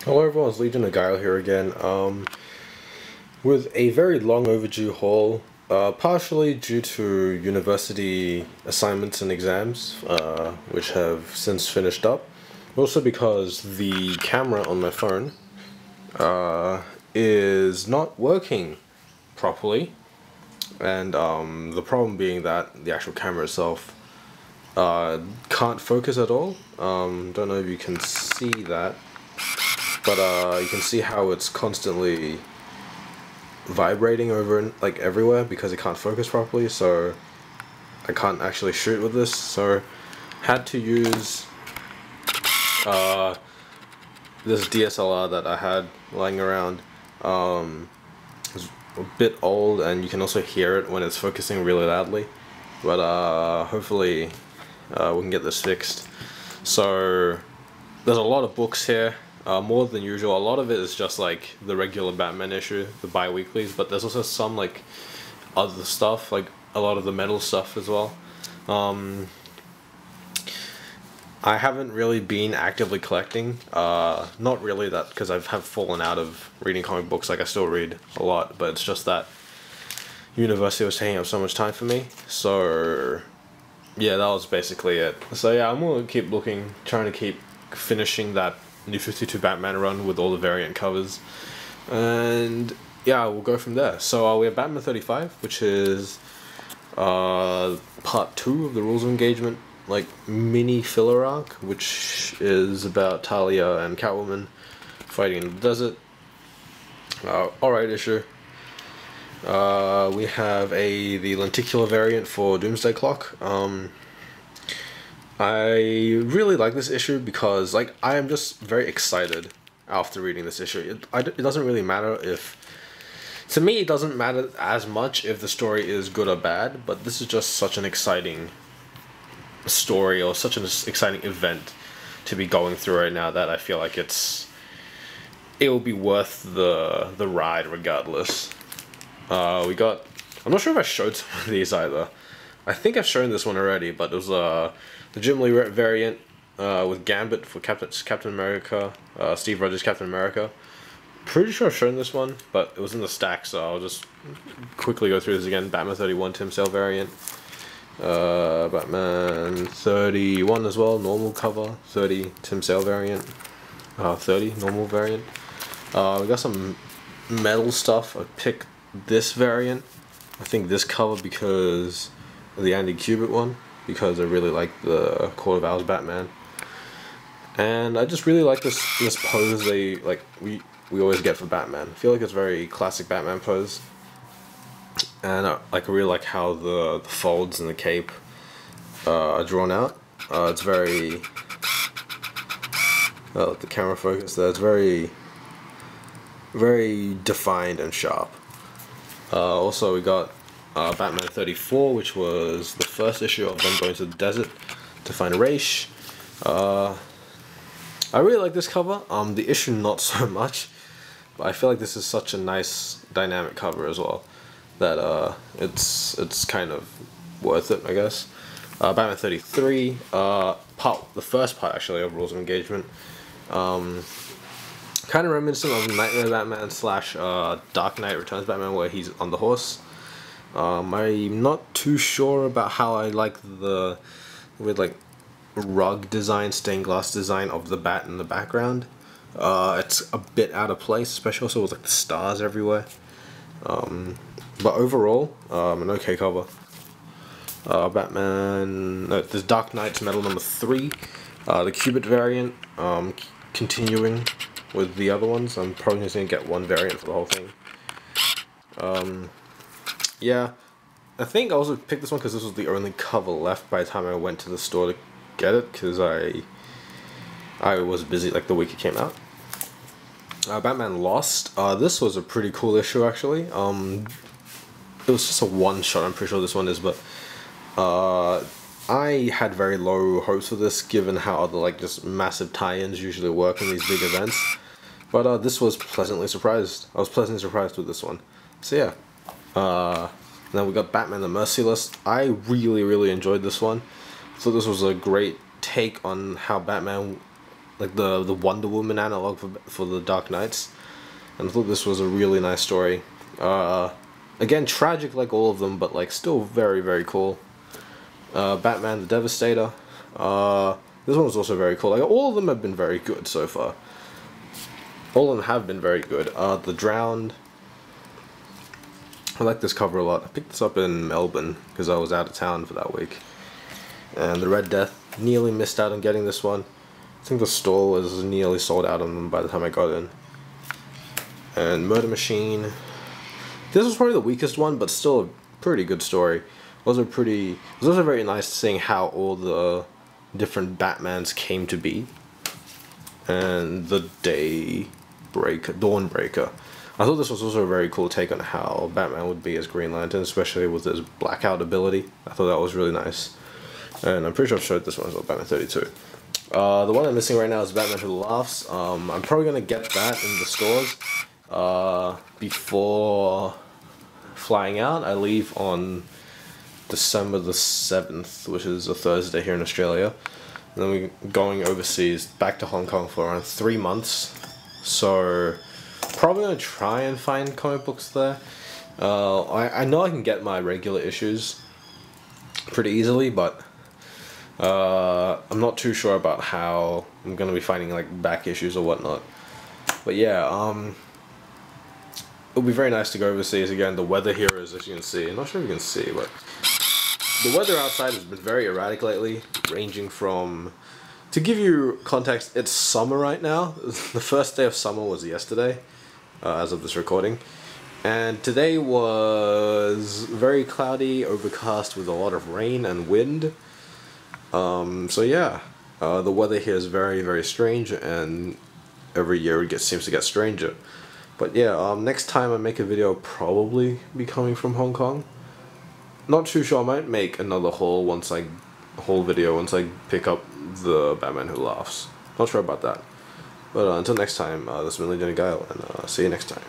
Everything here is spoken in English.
Hello everyone, it's Legion of Guile here again, with a very long overdue haul, partially due to university assignments and exams, which have since finished up. Also because the camera on my phone, is not working properly, and the problem being that the actual camera itself can't focus at all. Don't know if you can see that. But you can see how it's constantly vibrating over like everywhere because it can't focus properly, so I can't actually shoot with this. So had to use this DSLR that I had lying around. It's a bit old and you can also hear it when it's focusing really loudly, but hopefully we can get this fixed. So there's a lot of books here. More than usual. A lot of it is just like the regular Batman issue, the bi-weeklies, but there's also some like other stuff, like a lot of the metal stuff as well. I haven't really been actively collecting, not really that because I have fallen out of reading comic books. Like I still read a lot, but it's just that university was taking up so much time for me. So yeah, that was basically it. So yeah, I'm gonna keep looking, trying to keep finishing that New 52 Batman run with all the variant covers, and yeah, we'll go from there. So we have Batman 35, which is part 2 of the Rules of Engagement, like mini filler arc, which is about Talia and Catwoman fighting in the desert. Alright issue. We have the lenticular variant for Doomsday Clock. I really like this issue because, like, I am just very excited after reading this issue. It doesn't really matter if... To me, it doesn't matter as much if the story is good or bad, but this is just such an exciting story, or such an exciting event to be going through right now, that I feel like it will be worth the ride regardless. We got... I'm not sure if I showed some of these either. I think I've shown this one already, but it was the Jim Lee variant with Gambit for Captain America, Steve Rogers Captain America. Pretty sure I've shown this one, but it was in the stack, so I'll just quickly go through this again. Batman 31 Tim Sale variant, Batman 31 as well, normal cover, 30 Tim Sale variant, 30 normal variant. We got some metal stuff. I picked this variant, I think this cover because of the Andy Kubert one, because I really like the Court of Owls Batman, and I just really like this pose we always get for Batman. I feel like it's very classic Batman pose, and I really like how the folds and the cape are drawn out. It's very the camera focus there. It's very defined and sharp. Also, we got Batman 34, which was the first issue of them going to the desert to find Raish. I really like this cover. The issue not so much, but I feel like this is such a nice dynamic cover as well that it's kind of worth it, I guess. Batman 33, the first part actually of Rules of Engagement. Kind of reminiscent of Nightmare Batman / Dark Knight Returns Batman, where he's on the horse. I'm not too sure about how I like the rug design, stained glass design of the bat in the background. It's a bit out of place, especially also with like the stars everywhere. But overall, an okay cover. There's Dark Knight's Metal number 3, the Kubert variant, continuing with the other ones. I'm probably just going to get one variant for the whole thing. Yeah, I think I also picked this one because this was the only cover left by the time I went to the store to get it, because I was busy like the week it came out. Batman Lost. This was a pretty cool issue actually. It was just a one shot, I'm pretty sure this one is, but I had very low hopes for this given how other like just massive tie-ins usually work in these big events. But this was pleasantly surprised. I was pleasantly surprised with this one. So yeah. Then we got Batman the Merciless. I really enjoyed this one. So this was a great take on how Batman like the Wonder Woman analog for the Dark Knights, and I thought this was a really nice story. Again, tragic like all of them, but like still very, very cool. Batman the Devastator. This one was also very cool. Like all of them have been very good so far. All of them have been very good. The Drowned. I like this cover a lot. I picked this up in Melbourne because I was out of town for that week. And the Red Death. Nearly missed out on getting this one. I think the store was nearly sold out on them by the time I got in. And Murder Machine. This was probably the weakest one, but still a pretty good story. It was also very nice seeing how all the different Batmans came to be. And the Dawnbreaker. I thought this was also a very cool take on how Batman would be as Green Lantern, especially with his blackout ability. I thought that was really nice. And I'm pretty sure I've showed this one as well, Batman 32. The one I'm missing right now is Batman Who Laughs. I'm probably going to get that in the stores before flying out. I leave on December the 7th, which is a Thursday here in Australia. And then we're going overseas, back to Hong Kong for around 3 months. So probably going to try and find comic books there. I know I can get my regular issues pretty easily, but I'm not too sure about how I'm going to be finding like back issues or whatnot. But yeah, it'll be very nice to go overseas again. The weather here is, as you can see, I'm not sure if you can see, but the weather outside has been very erratic lately, ranging from, to give you context, it's summer right now. The first day of summer was yesterday, as of this recording. And today was very cloudy, overcast with a lot of rain and wind. So yeah, the weather here is very, very strange, and every year it seems to get stranger. But yeah, next time I make a video, I'll probably be coming from Hong Kong. Not too sure, I might make another haul video once I pick up the Batman Who Laughs. Not sure about that. But until next time, this has been Legend Guile, and see you next time.